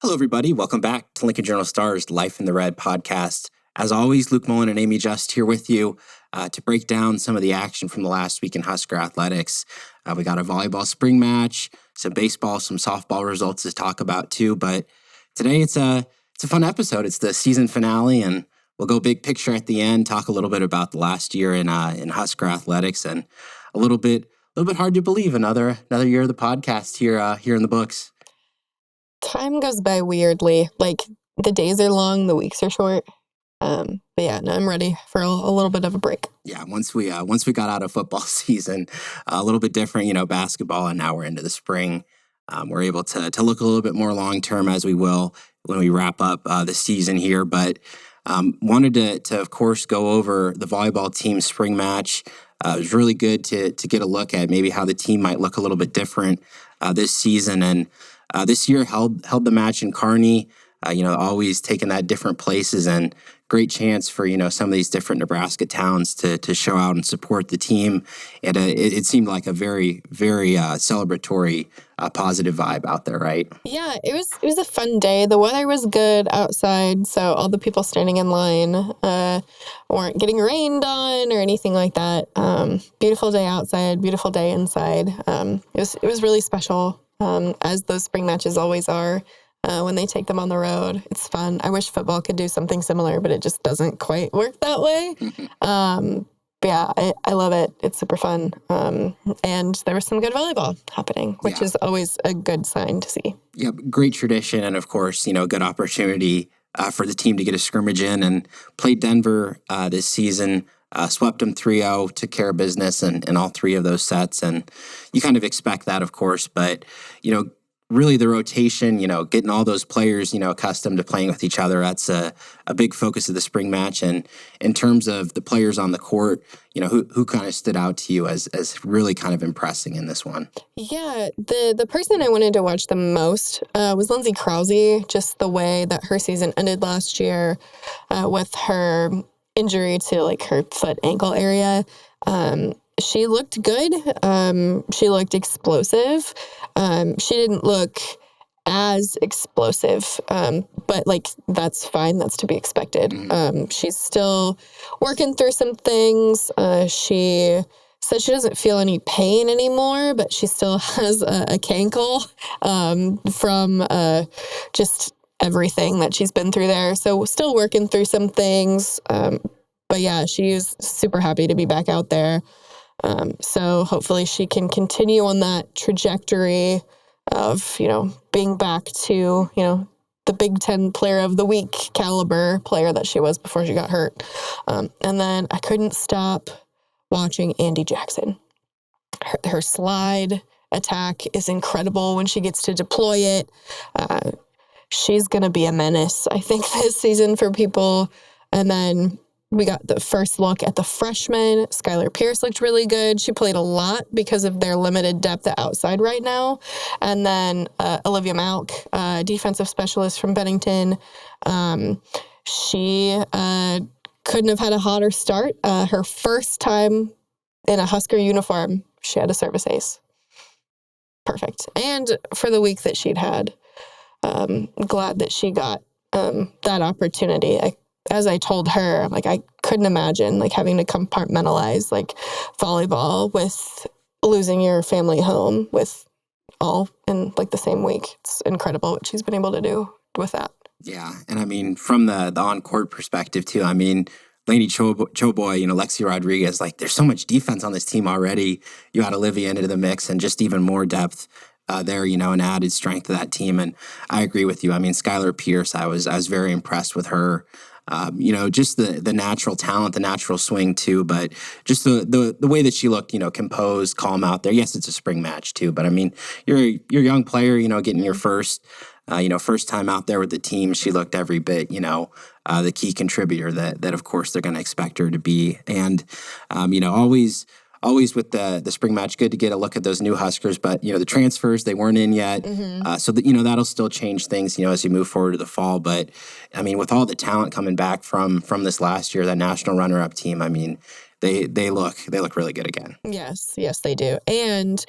Hello, everybody. Welcome back to Lincoln Journal-Star's Life in the Red podcast. As always, Luke Mullin and Amie Just here with you to break down some of the action from the last week in Husker athletics. We got a volleyball spring match, some baseball, some softball results to talk about too. But today it's a fun episode. It's the season finale, and we'll go big picture at the end. Talk a little bit about the last year in Husker athletics, and a little bit hard to believe another year of the podcast here in the books. Time goes by weirdly. Like, the days are long, the weeks are short. But yeah, no, I'm ready for a little bit of a break. Yeah, once we got out of football season, a little bit different, basketball, and now we're into the spring. We're able to look a little bit more long term as we will when we wrap up the season here. But wanted to of course go over the volleyball team spring match. It was really good to get a look at maybe how the team might look a little bit different this season. And this year held the match in Kearney, always taking that different places, and great chance for, some of these different Nebraska towns to show out and support the team. And it seemed like a very, very celebratory, positive vibe out there, right? Yeah, it was a fun day. The weather was good outside, so all the people standing in line weren't getting rained on or anything like that. Beautiful day outside, beautiful day inside. It was really special, as those spring matches always are. When they take them on the road. It's fun. I wish football could do something similar, but it just doesn't quite work that way. But yeah, I love it. It's super fun. And there was some good volleyball happening, which is always a good sign to see. Yeah, great tradition. And of course, good opportunity for the team to get a scrimmage in, and played Denver this season. Swept them 3-0, took care of business in all three of those sets. And you kind of expect that, of course, but, really the rotation, getting all those players, accustomed to playing with each other. That's a big focus of the spring match. And in terms of the players on the court, who kind of stood out to you as really kind of impressing in this one? Yeah, the person I wanted to watch the most was Lindsay Krause. Just the way that her season ended last year with her injury to her foot ankle area. She looked good. She looked explosive. She didn't look as explosive, but that's fine. That's to be expected. She's still working through some things. She said she doesn't feel any pain anymore, but she still has a cankle from just everything that she's been through there. So still working through some things. But yeah, she's super happy to be back out there. So hopefully she can continue on that trajectory of, being back to, the Big Ten Player of the Week caliber player that she was before she got hurt. And then I couldn't stop watching Andy Jackson. Her slide attack is incredible when she gets to deploy it. She's going to be a menace, I think, this season for people. And then we got the first look at the freshman. Skylar Pierce looked really good. She played a lot because of their limited depth at outside right now. And then Olivia Malk, defensive specialist from Bennington. She couldn't have had a hotter start. Her first time in a Husker uniform, she had a service ace. Perfect. And for the week that she'd had, glad that she got that opportunity. As I told her, I couldn't imagine having to compartmentalize volleyball with losing your family home with all in the same week. It's incredible what she's been able to do with that. Yeah, and from the on-court perspective too, Lainey Choboy, Lexi Rodriguez, there's so much defense on this team already. You add Olivia into the mix and just even more depth there, and added strength to that team. And I agree with you. Skylar Pierce, I was very impressed with her. Just the natural talent, the natural swing too, but just the way that she looked, composed, calm out there. Yes, it's a spring match too, but you're a young player, getting your first time out there with the team. She looked every bit, the key contributor that of course they're going to expect her to be. And, always with the spring match, good to get a look at those new Huskers, but, the transfers, they weren't in yet. So that, that'll still change things, as you move forward to the fall. But with all the talent coming back from this last year, that national runner-up team, they look really good again. Yes, they do. And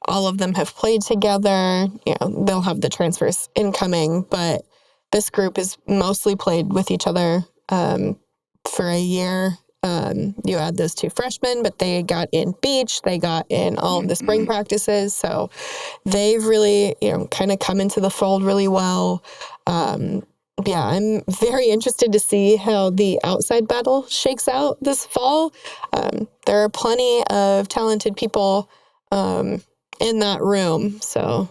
all of them have played together. They'll have the transfers incoming, but this group is mostly played with each other for a year. You add those 2 freshmen, but they got in beach, they got in all of the spring practices. So they've really, kind of come into the fold really well. I'm very interested to see how the outside battle shakes out this fall. There are plenty of talented people in that room, so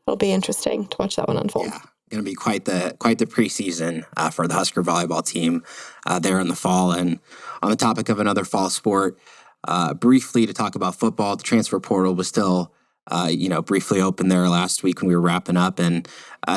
it'll be interesting to watch that one unfold. Yeah, going to be quite the preseason for the Husker volleyball team there in the fall. And on the topic of another fall sport, briefly to talk about football, the transfer portal was still briefly open there last week when we were wrapping up. And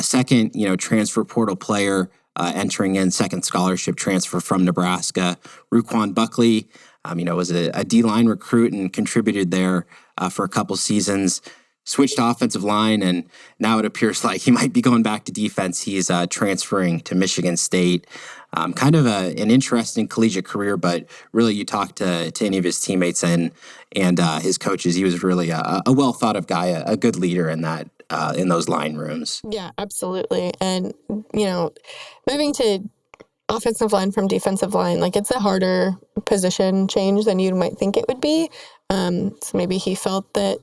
second, transfer portal player entering in, second scholarship transfer from Nebraska, Ruquan Buckley, was a D-line recruit and contributed there for a couple seasons. Switched offensive line, and now it appears like he might be going back to defense. He's transferring to Michigan State. Kind of an interesting collegiate career, but really you talk to any of his teammates and his coaches, he was really a well thought of guy, a good leader in that in those line rooms. Yeah, absolutely. And moving to offensive line from defensive line, like it's a harder position change than you might think it would be. So maybe he felt that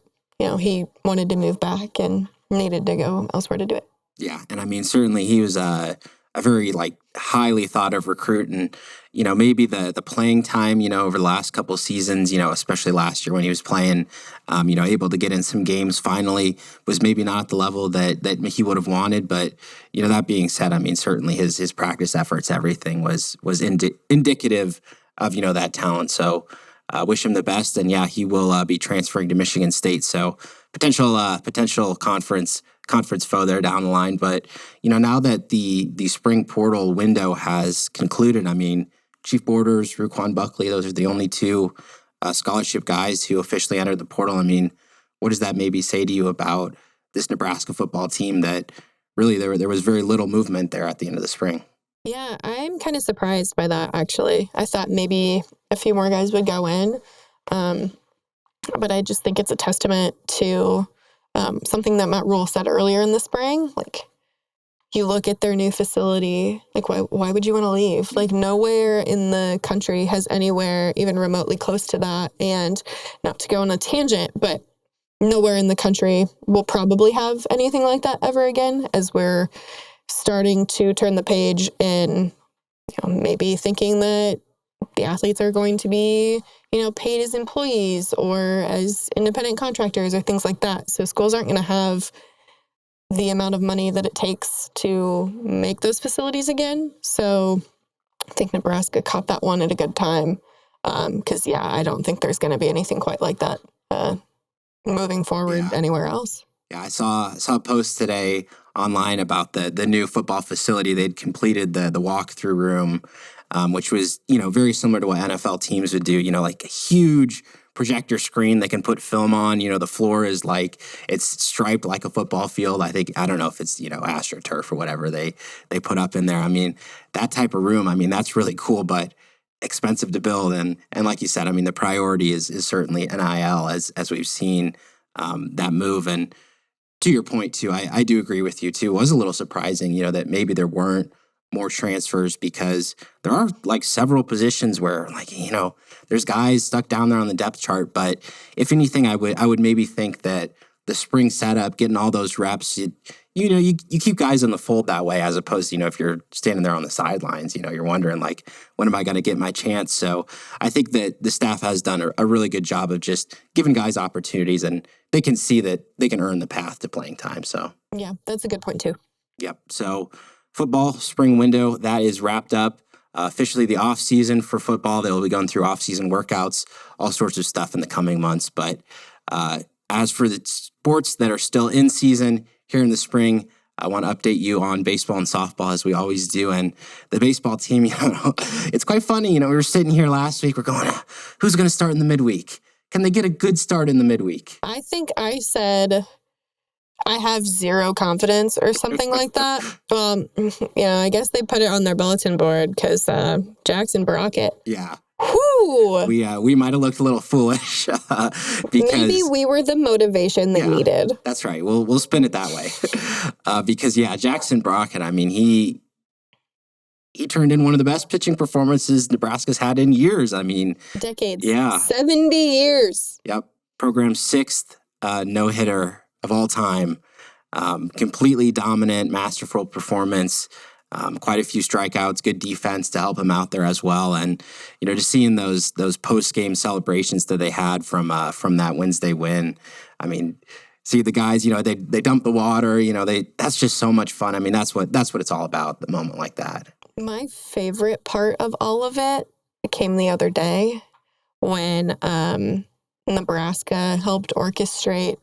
he wanted to move back and needed to go elsewhere to do it. Yeah, and certainly he was a very highly thought of recruit, and maybe the playing time over the last couple of seasons, especially last year when he was playing, able to get in some games finally was maybe not at the level that he would have wanted. But that being said, certainly his practice efforts, everything was indicative of that talent. So wish him the best, and yeah, he will be transferring to Michigan State. So potential conference foe there down the line. But now that the spring portal window has concluded, Chief Borders, Ruquan Buckley, those are the only 2 scholarship guys who officially entered the portal. What does that maybe say to you about this Nebraska football team that really there was very little movement there at the end of the spring? Yeah, I'm kind of surprised by that, actually. I thought maybe a few more guys would go in, but I just think it's a testament to something that Matt Rule said earlier in the spring. You look at their new facility, why would you want to leave? Nowhere in the country has anywhere even remotely close to that. And not to go on a tangent, but nowhere in the country will probably have anything like that ever again, as we're starting to turn the page and maybe thinking that the athletes are going to be paid as employees or as independent contractors or things like that. So schools aren't going to have the amount of money that it takes to make those facilities again. So I think Nebraska caught that one at a good time because I don't think there's going to be anything quite like that moving forward anywhere else. Yeah, I saw a post today online about the new football facility. They'd completed the walkthrough room, which was very similar to what NFL teams would do. A huge projector screen they can put film on. The floor is it's striped like a football field. I don't know if it's AstroTurf or whatever they put up in there. That type of room. That's really cool, but expensive to build. And like you said, the priority is certainly NIL as we've seen that move. And to your point too, I do agree with you too. It was a little surprising, that maybe there weren't more transfers because there are several positions where there's guys stuck down there on the depth chart. But if anything, I would maybe think that the spring setup, getting all those reps, you keep guys in the fold that way, as opposed to, if you're standing there on the sidelines, you're wondering when am I going to get my chance? So I think that the staff has done a really good job of just giving guys opportunities, and they can see that they can earn the path to playing time. So yeah, that's a good point too. Yep. So football spring window, that is wrapped up. Officially the off season for football. They'll be going through off season workouts, all sorts of stuff in the coming months. But as for the sports that are still in season here in the spring, I want to update you on baseball and softball as we always do. And the baseball team, it's quite funny. We were sitting here last week. We're going, who's going to start in the midweek? Can they get a good start in the midweek? I think I said I have zero confidence or something like that. I guess they put it on their bulletin board because Jackson Brockett Whew. We might have looked a little foolish because Maybe we were the motivation they needed. That's right. We'll spin it that way because Jackson Brockett. I mean, he turned in one of the best pitching performances Nebraska's had in years. I mean, decades. Yeah, 70 years. Yep, program's sixth no-hitter of all time. Completely dominant, masterful performance. Quite a few strikeouts, good defense to help him out there as well, and just seeing those post-game celebrations that they had from that Wednesday win. I mean, see the guys, they dump the water. That's just so much fun. I mean, that's what it's all about. The moment like that. My favorite part of all of it came the other day when Nebraska helped orchestrate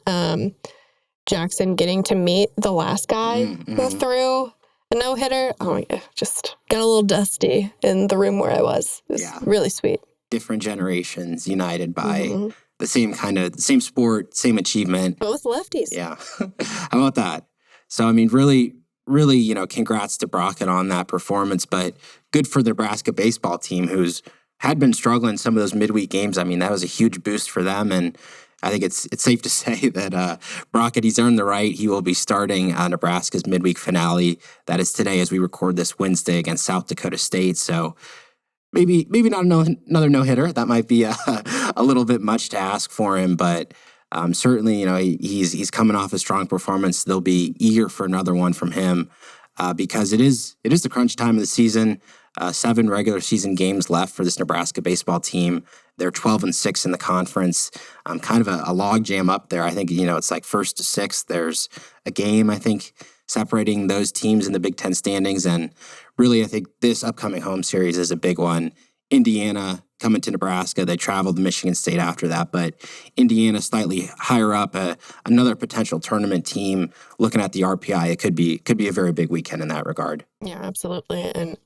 Jackson getting to meet the last guy who threw a no-hitter. Oh my God, just got a little dusty in the room where I was. It was really sweet. Different generations united by the same sport, same achievement. Both lefties. Yeah. How about that? So, I mean, really, congrats to Brockett on that performance, but good for the Nebraska baseball team who's had been struggling some of those midweek games. I mean, that was a huge boost for them, and I think it's safe to say that Brockett, he's earned the right. He will be starting Nebraska's midweek finale. That is today as we record this Wednesday against South Dakota State. So maybe not another no-hitter. That might be a little bit much to ask for him, but certainly, he's coming off a strong performance. They'll be eager for another one from him because it is the crunch time of the season. 7 regular season games left for this Nebraska baseball team. They're 12-6 in the conference. Kind of a log jam up there. I think, it's like 1st to 6th. There's a game, I think, separating those teams in the Big Ten standings. And really, I think this upcoming home series is a big one. Indiana coming to Nebraska. They traveled to Michigan State after that, but Indiana slightly higher up, another potential tournament team. Looking at the RPI, it could be a very big weekend in that regard. Yeah, absolutely. And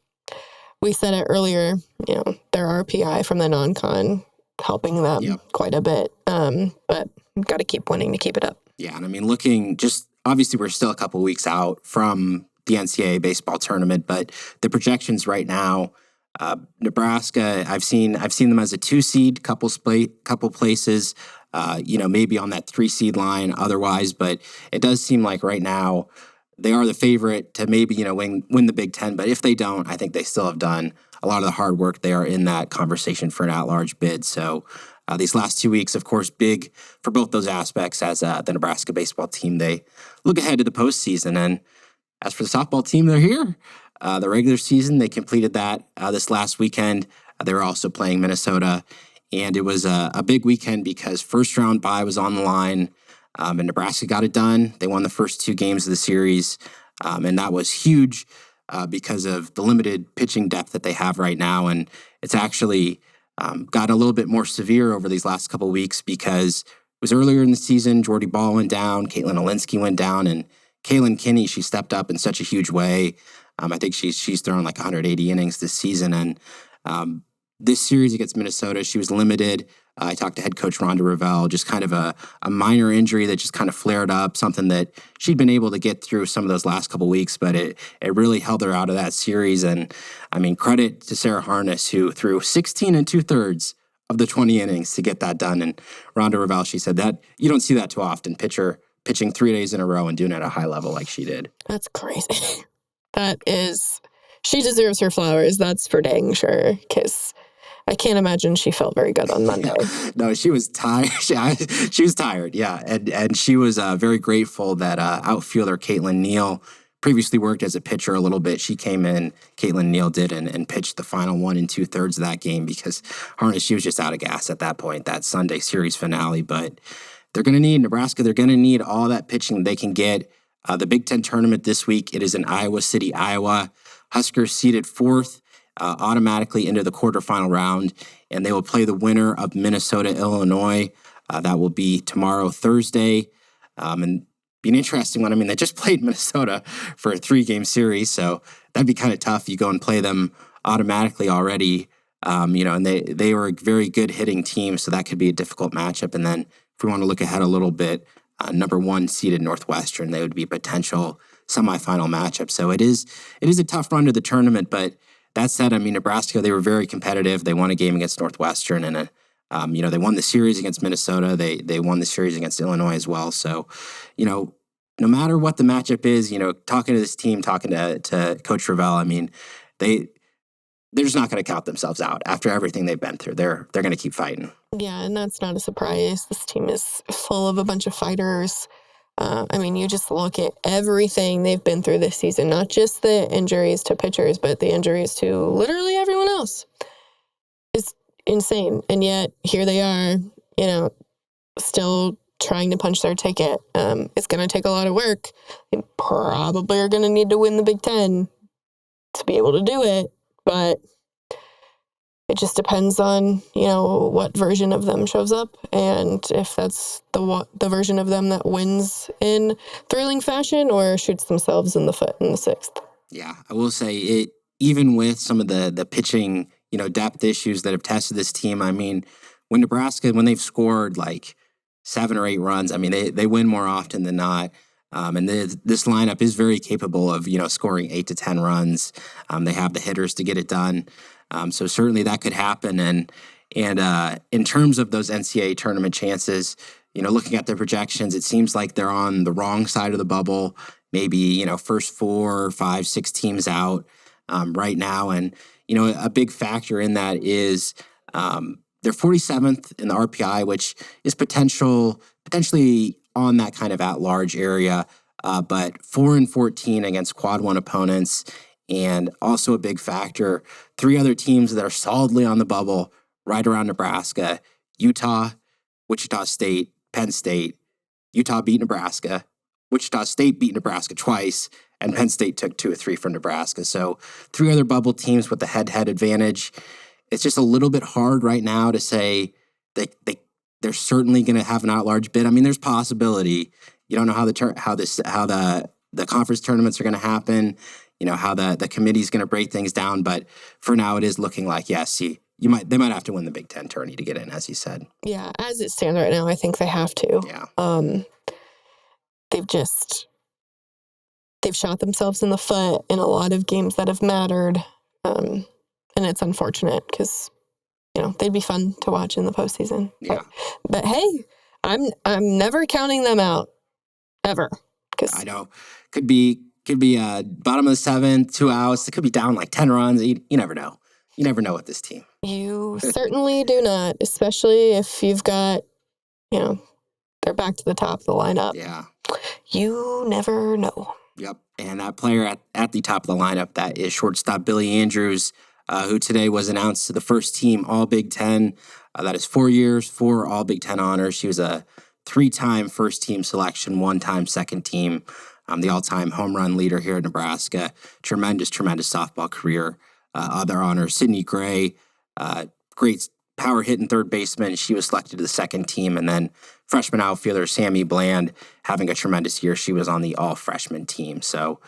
we said it earlier, their RPI from the non-con helping them quite a bit. But got to keep winning to keep it up. Yeah, and I mean, obviously we're still a couple weeks out from the NCAA baseball tournament, but the projections right now, Nebraska, I've seen them as a 2 seed, couple places, maybe on that 3 seed line otherwise, but it does seem like right now they are the favorite to maybe, win the Big Ten. But if they don't, I think they still have done a lot of the hard work. They are in that conversation for an at-large bid. So these last 2 weeks, of course, big for both those aspects as the Nebraska baseball team. They look ahead to the postseason. And as for the softball team, they're here. The regular season, they completed that this last weekend. They were also playing Minnesota. And it was a big weekend because first round bye was on the line. And Nebraska got it done. They won the first 2 games of the series. And that was huge because of the limited pitching depth that they have right now. And it's actually got a little bit more severe over these last couple of weeks because it was earlier in the season. Jordy Ball went down. Caitlin Olinsky went down. And Kaylin Kinney, she stepped up in such a huge way. I think she's thrown like 180 innings this season. And this series against Minnesota, she was limited. I talked to head coach Rhonda Revelle, just kind of a minor injury that just kind of flared up, something that she'd been able to get through some of those last couple of weeks, but it really held her out of that series. And I mean, credit to Sarah Harness, who threw 16 2/3 of the 20 innings to get that done. And Rhonda Revelle, she said that you don't see that too often, pitcher pitching 3 days in a row and doing it at a high level like she did. That's crazy. She deserves her flowers. That's for dang sure. Because I can't imagine she felt very good on Monday. No, she was tired. She was tired, yeah. And she was very grateful that outfielder Caitlin Neal previously worked as a pitcher a little bit. She came in, Caitlin Neal did, and pitched the final 1 2/3 of that game because Harness, she was just out of gas at that point, that Sunday series finale. But they're going to need, Nebraska, they're going to need all that pitching they can get. The Big Ten tournament this week, it is in Iowa City, Iowa. Huskers seeded 4th. Automatically into the quarterfinal round, and they will play the winner of Minnesota, Illinois. That will be tomorrow, Thursday. And be an interesting one. I mean, they just played Minnesota for a 3-game series, so that'd be kind of tough. You go and play them automatically already, and they were a very good hitting team, so that could be a difficult matchup. And then if we want to look ahead a little bit, number 1 seeded Northwestern, they would be a potential semifinal matchup. So it is a tough run to the tournament, but that said, I mean, Nebraska, they were very competitive. They won a game against Northwestern, and they won the series against Minnesota. They won the series against Illinois as well. So, no matter what the matchup is, talking to this team, talking to Coach Ravel, I mean, they're just not going to count themselves out after everything they've been through. They're going to keep fighting. Yeah, and that's not a surprise. This team is full of a bunch of fighters. You just look at everything they've been through this season, not just the injuries to pitchers, but the injuries to literally everyone else. It's insane. And yet here they are, still trying to punch their ticket. It's going to take a lot of work. They probably are going to need to win the Big Ten to be able to do it, but it just depends on, what version of them shows up, and if that's the version of them that wins in thrilling fashion or shoots themselves in the foot in the sixth. Yeah, I will say it, even with some of the pitching, depth issues that have tested this team. I mean, when they've scored like 7 or 8 runs, I mean, they win more often than not. And this lineup is very capable of, scoring 8 to 10 runs. They have the hitters to get it done. So certainly that could happen. And in terms of those NCAA tournament chances, looking at their projections, it seems like they're on the wrong side of the bubble. Maybe, first 4, 5, 6 teams out right now. And, a big factor in that is they're 47th in the RPI, which is potentially on that kind of at-large area, but 4-14 against quad 1 opponents. And also a big factor, 3 other teams that are solidly on the bubble right around Nebraska: Utah, Wichita State, Penn State. Utah beat Nebraska. Wichita State beat Nebraska twice, and Penn State took 2 or 3 from Nebraska. So 3 other bubble teams with the head-to-head advantage. It's just a little bit hard right now to say they're certainly going to have an at-large bid. I mean, there's possibility. You don't know how the conference tournaments are going to happen. How the committee's going to break things down. But for now, it is looking like, yes, they might have to win the Big Ten tourney to get in, as you said. Yeah, as it stands right now, I think they have to. Yeah. They've shot themselves in the foot in a lot of games that have mattered. And it's unfortunate because, they'd be fun to watch in the postseason. Yeah. But hey, I'm never counting them out, ever. I know. Could be bottom of the 7th, 2 outs. It could be down like 10 runs. You never know. You never know with this team. You certainly do not, especially if you've got, they're back to the top of the lineup. Yeah. You never know. Yep. And that player at the top of the lineup, that is shortstop Billy Andrews, who today was announced to the first team All Big Ten. That is 4 years, 4 All Big Ten honors. She was a 3-time first team selection, 1-time second team. The all-time home run leader here at Nebraska. Tremendous softball career. Other honors: Sydney Gray, great power hitting third baseman. She was selected to the second team. And then freshman outfielder Sammy Bland, having a tremendous year. She was on the all-freshman team. So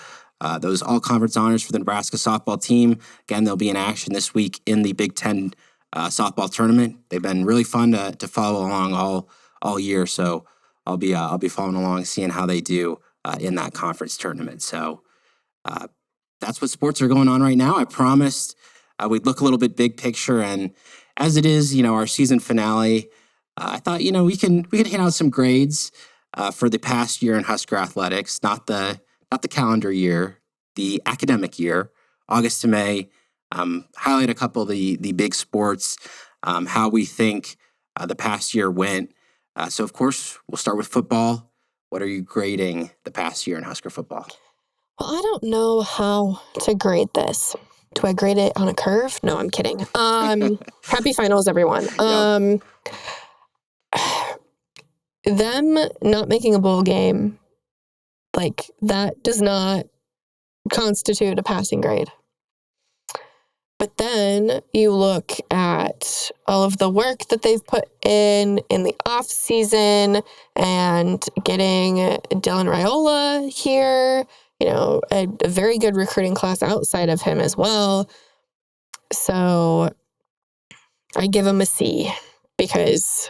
those all-conference honors for the Nebraska softball team. Again, they'll be in action this week in the Big Ten softball tournament. They've been really fun to follow along all year. So I'll be following along, seeing how they do in that conference tournament. So that's what sports are going on right now. I promised we'd look a little bit big picture, and as it is, our season finale, I thought, we can hit out some grades for the past year in Husker athletics, not the calendar year, the academic year, August to May. Highlight a couple of the big sports, how we think the past year went. So of course, we'll start with football. What are you grading the past year in Husker football? Well, I don't know how to grade this. Do I grade it on a curve? No, I'm kidding. Happy finals, everyone. Them not making a bowl game, that does not constitute a passing grade. But then you look at all of the work that they've put in the off season and getting Dylan Raiola here, a very good recruiting class outside of him as well. So I give him a C because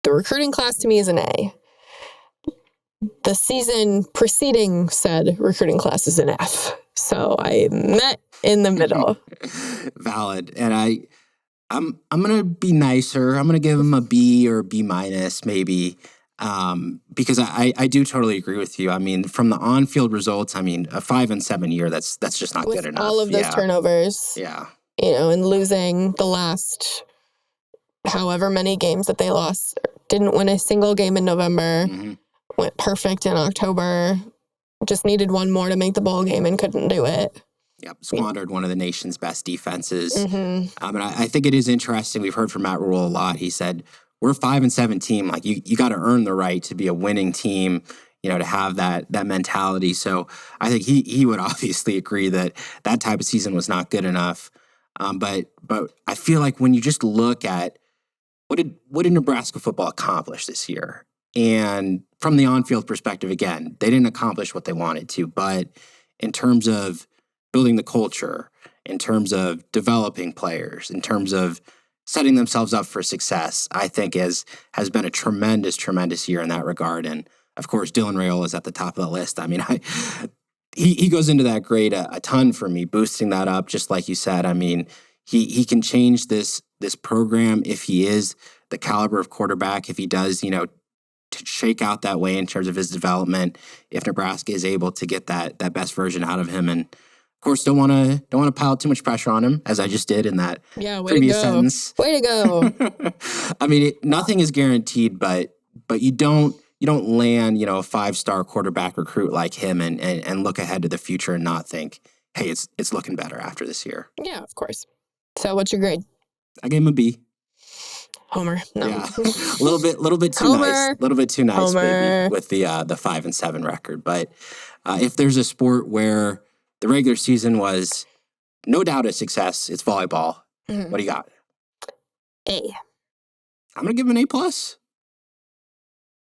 the recruiting class to me is an A. The season preceding said recruiting class is an F. So I met in the middle. Valid. And I'm gonna be nicer. I'm gonna give him a B or a B minus maybe. Because I do totally agree with you. I mean, from the on-field results, I mean, a 5-7 year, that's just not With good enough. all of those turnovers, Yeah. And losing the last however many games that they lost, didn't win a single game in November, went perfect in October, just needed one more to make the bowl game and couldn't do it. Yep, squandered one of the nation's best defenses. Mm-hmm. And I think it is interesting. We've heard from Matt Rule a lot. He said, we're a 5-7 team. Like, you got to earn the right to be a winning team, to have that mentality. So I think he would obviously agree that type of season was not good enough. But I feel like when you just look at what did Nebraska football accomplish this year? And from the on-field perspective, again, they didn't accomplish what they wanted to. But in terms of building the culture, in terms of developing players, in terms of setting themselves up for success, I think has been a tremendous year in that regard. And of course, Dylan Raiola is at the top of the list. I mean, he goes into that grade a ton for me, boosting that up, just like you said. I mean, he can change this program if he is the caliber of quarterback, if he does, to shake out that way in terms of his development, if Nebraska is able to get that best version out of him. And of course, don't want to pile too much pressure on him, as I just did in that previous sentence. Way to go! I mean, nothing is guaranteed, but you don't land, a 5-star quarterback recruit like him and look ahead to the future and not think, hey, it's looking better after this year. Yeah, of course. So what's your grade? I gave him a B. Homer. No. Yeah. a little bit too Homer. nice. A little bit too nice, Homer. maybe, with the 5-7 record. But if there's a sport where the regular season was no doubt a success, it's volleyball. Mm-hmm. What do you got? A. I'm gonna give him an A+.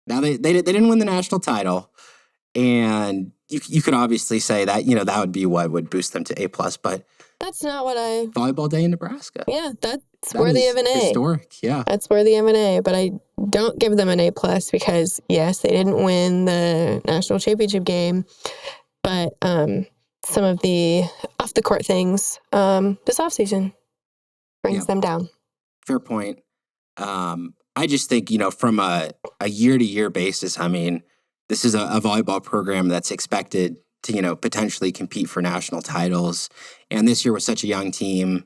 Now they didn't win the national title, and you could obviously say that that would be what would boost them to A+, but that's not what volleyball day in Nebraska. Yeah, that's worthy of an A. Historic, yeah. That's worthy of an A, but I don't give them an A+ because yes, they didn't win the national championship game, but some of the off the court things this offseason brings them down. Fair point. I just think, from a year-to-year basis, I mean, this is a volleyball program that's expected to, potentially compete for national titles. And this year was such a young team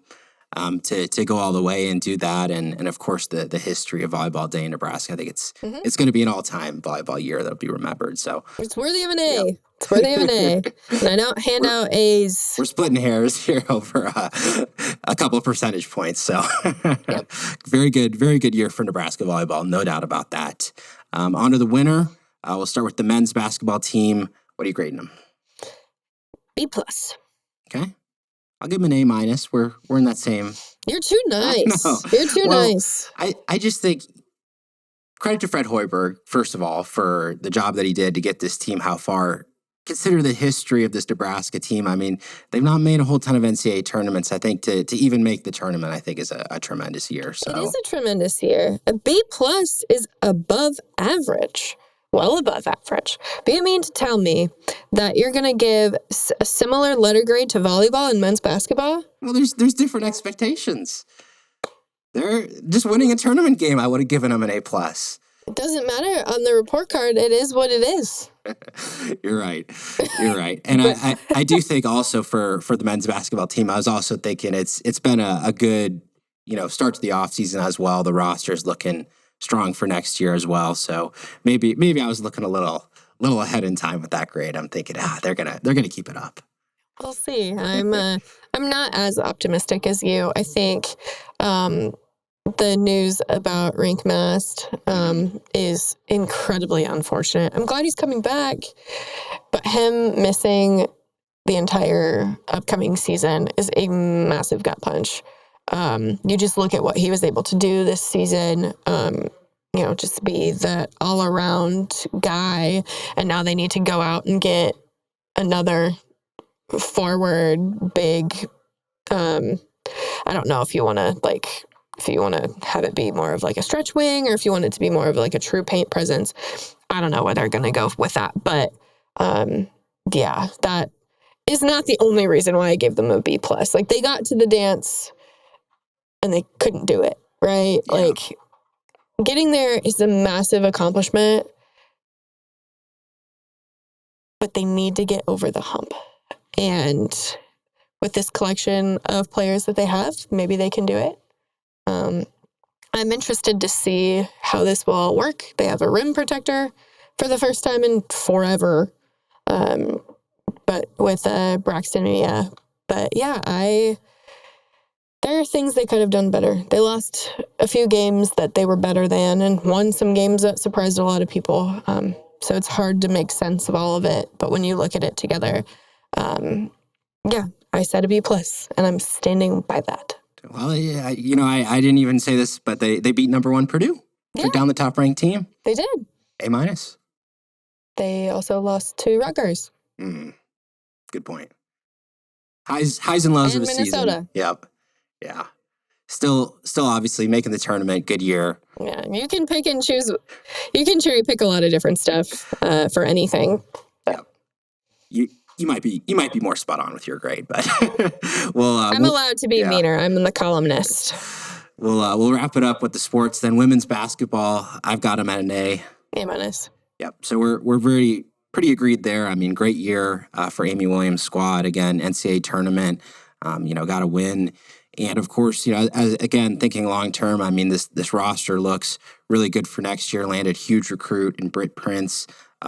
to go all the way and do that. And of course, the history of Volleyball Day in Nebraska, I think it's going to be an all-time volleyball year that'll be remembered. So it's worthy of an A. Yep. It's worthy of an A. And I don't hand out A's. We're splitting hairs here over a couple of percentage points. So yep. Very good year for Nebraska volleyball. No doubt about that. On to the winner. We'll start with the men's basketball team. What are you grading them? B+. Okay. I'll give him an A-. We're in that same. You're too nice. You're too nice. I just think credit to Fred Hoiberg, first of all, for the job that he did to get this team how far. Consider the history of this Nebraska team. I mean, they've not made a whole ton of NCAA tournaments. I think to even make the tournament, I think is a tremendous year. So it is a tremendous year. A B+ is above average. Well above average. But you mean to tell me that you're going to give a similar letter grade to volleyball and men's basketball? Well, there's different expectations. They're just winning a tournament game. I would have given them an A+. It doesn't matter. On the report card, it is what it is. You're right. And I do think also for the men's basketball team, I was also thinking it's been a good, start to the offseason as well. The roster's looking strong for next year as well. So maybe I was looking a little ahead in time with that grade. I'm thinking, they're gonna keep it up. We'll see. I'm not as optimistic as you. I think the news about Rink Mast is incredibly unfortunate. I'm glad he's coming back, but him missing the entire upcoming season is a massive gut punch. You just look at what he was able to do this season, just be that all-around guy, and now they need to go out and get another forward big, I don't know if you want to have it be more of like a stretch wing or if you want it to be more of like a true paint presence. I don't know where they're going to go with that, but that is not the only reason why I gave them a B+. Like, they got to the dance and they couldn't do it, right? Yeah. Like, getting there is a massive accomplishment, but they need to get over the hump. And with this collection of players that they have, maybe they can do it. I'm interested to see how this will all work. They have a rim protector for the first time in forever, but with Braxton, yeah. But yeah, there are things they could have done better. They lost a few games that they were better than and won some games that surprised a lot of people. So it's hard to make sense of all of it. But when you look at it together, yeah, I said a B+, and I'm standing by that. Well, yeah, I didn't even say this, but they beat number 1 Purdue. Yeah. Took down the top-ranked team. They did. A-. They also lost to Rutgers. Good point. Highs and lows and of a Minnesota. season. Yep. Yeah. Still obviously making the tournament. Good year. Yeah, you can pick and choose. You can cherry pick a lot of different stuff for anything. Yep. You might be more spot on with your grade, but I'm allowed to be meaner. I'm the columnist. We'll wrap it up with the sports. Then women's basketball, I've got them at an A. A-. Yep. So we're pretty agreed there. I mean, great year for Amy Williams' squad. Again, NCAA tournament. Got a win. And of course, again, thinking long term, I mean, this roster looks really good for next year. Landed huge recruit in Britt Prince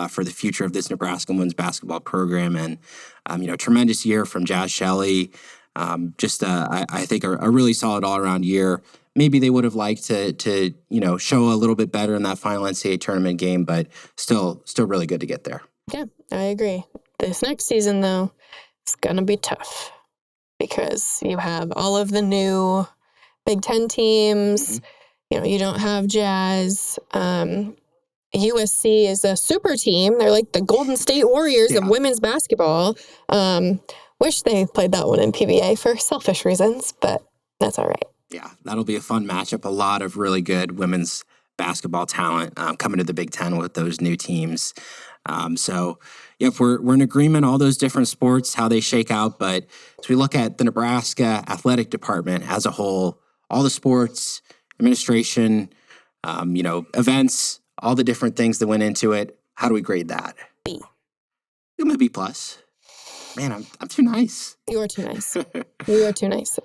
for the future of this Nebraska women's basketball program. And, tremendous year from Jazz Shelley. I think a really solid all around year. Maybe they would have liked to show a little bit better in that final NCAA tournament game, but still really good to get there. Yeah, I agree. This next season, though, it's going to be tough because you have all of the new Big Ten teams. Mm-hmm. You don't have Jazz. USC is a super team. They're like the Golden State Warriors of women's basketball. Wish they played that one in PBA for selfish reasons, but that's all right. Yeah, that'll be a fun matchup. A lot of really good women's basketball talent coming to the Big Ten with those new teams. If we're in agreement, all those different sports, how they shake out. But as we look at the Nebraska athletic department as a whole, all the sports, administration, events, all the different things that went into it, how do we grade that? B. Give them a B+. Man, I'm too nice. You are too nice. You are too nice.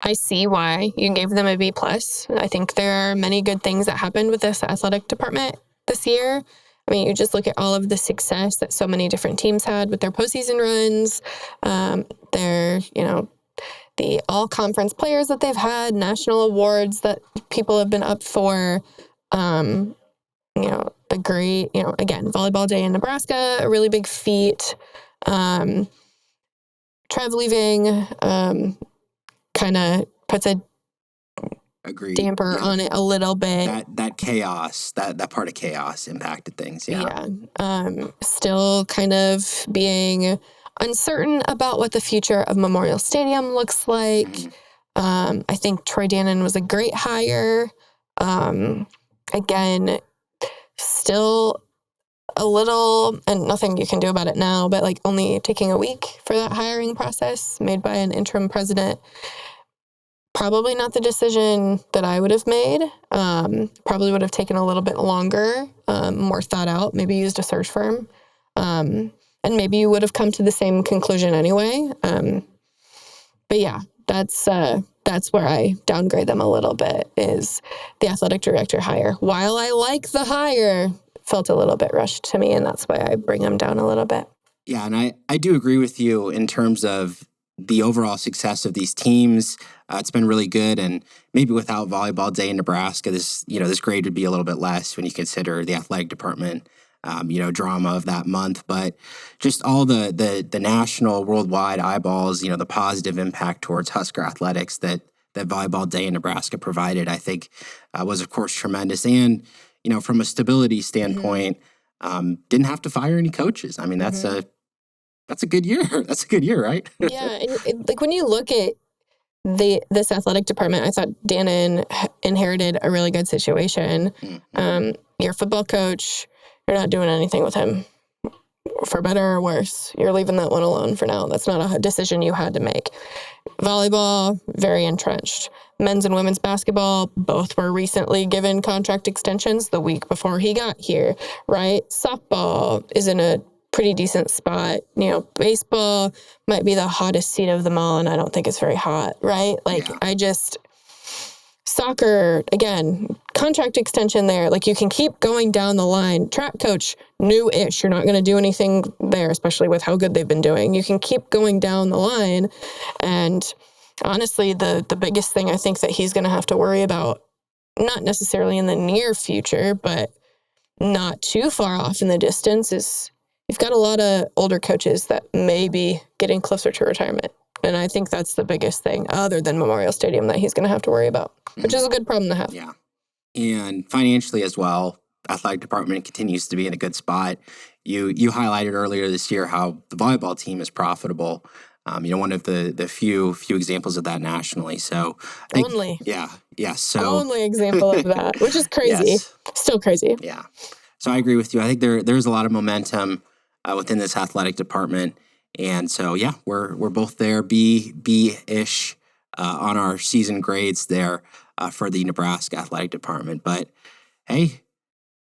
I see why you gave them a B+. I think there are many good things that happened with this athletic department this year. I mean, you just look at all of the success that so many different teams had with their postseason runs. The all-conference players that they've had, national awards that people have been up for. The great, again, volleyball day in Nebraska, a really big feat. Trev leaving kind of puts a damper on it a little bit. That chaos, that part of chaos impacted things. Yeah. Still kind of being uncertain about what the future of Memorial Stadium looks like. Mm-hmm. I think Troy Dannon was a great hire. Again, still a little, and nothing you can do about it now, but like only taking a week for that hiring process made by an interim president. Probably not the decision that I would have made. Probably would have taken a little bit longer, more thought out, maybe used a search firm. And maybe you would have come to the same conclusion anyway. But yeah, that's where I downgrade them a little bit, is the athletic director hire. While I like the hire, felt a little bit rushed to me, and that's why I bring them down a little bit. Yeah, and I do agree with you in terms of the overall success of these teams. It's been really good, and maybe without volleyball day in Nebraska, this grade would be a little bit less when you consider the athletic department, drama of that month. But just all the national, worldwide eyeballs, the positive impact towards Husker athletics that volleyball day in Nebraska provided, I think, was of course tremendous. And from a stability standpoint, didn't have to fire any coaches. I mean, that's a good year. That's a good year, right? Yeah, and like when you look at this athletic department, I thought Dannon inherited a really good situation. Mm-hmm. Your football coach, you're not doing anything with him. for better or worse, you're leaving that one alone for now. That's not a decision you had to make. Volleyball, very entrenched. Men's and women's basketball, both were recently given contract extensions the week before he got here, right? Softball is in a pretty decent spot. Baseball might be the hottest seat of them all, and I don't think it's very hot, right? Soccer, again, contract extension there. You can keep going down the line. Track coach, new-ish. You're not going to do anything there, especially with how good they've been doing. You can keep going down the line. And honestly, the biggest thing I think that he's going to have to worry about, not necessarily in the near future, but not too far off in the distance, is you've got a lot of older coaches that may be getting closer to retirement. And I think that's the biggest thing, other than Memorial Stadium, that he's going to have to worry about, which is a good problem to have. Yeah. And financially as well, athletic department continues to be in a good spot. You highlighted earlier this year how the volleyball team is profitable. One of the few examples of that nationally. So I think, only. Yeah. So only example of that, which is crazy. Yes. Still crazy. Yeah. So I agree with you. I think there's a lot of momentum within this athletic department. And so, yeah, we're both there, B-ish on our season grades there for the Nebraska athletic department. But hey,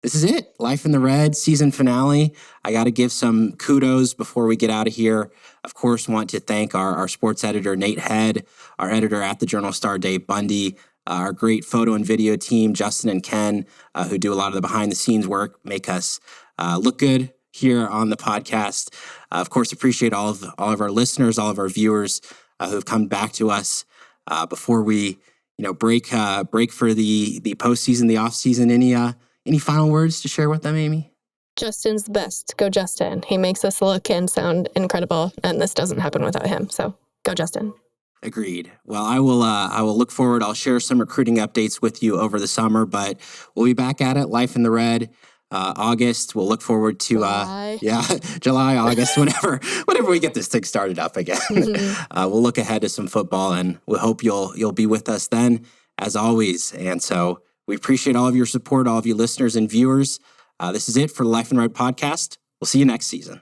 this is it. Life in the Red season finale. I got to give some kudos before we get out of here. Of course, want to thank our sports editor, Nate Head, our editor at the Journal-Star, Dave Bundy, our great photo and video team, Justin and Ken, who do a lot of the behind-the-scenes work, make us look good here on the podcast. Of course, appreciate all of our listeners, all of our viewers who have come back to us before we, break for the postseason, the offseason. Any final words to share with them, Amy? Justin's the best. Go Justin. He makes us look and sound incredible, and this doesn't happen without him. So go Justin. Agreed. Well, I will look forward. I'll share some recruiting updates with you over the summer, but we'll be back at it. Life in the Red. August. We'll look forward to July, August, whenever we get this thing started up again. Mm-hmm. We'll look ahead to some football, and we hope you'll be with us then, as always. And so we appreciate all of your support, all of you listeners and viewers. This is it for the Life in Red podcast. We'll see you next season.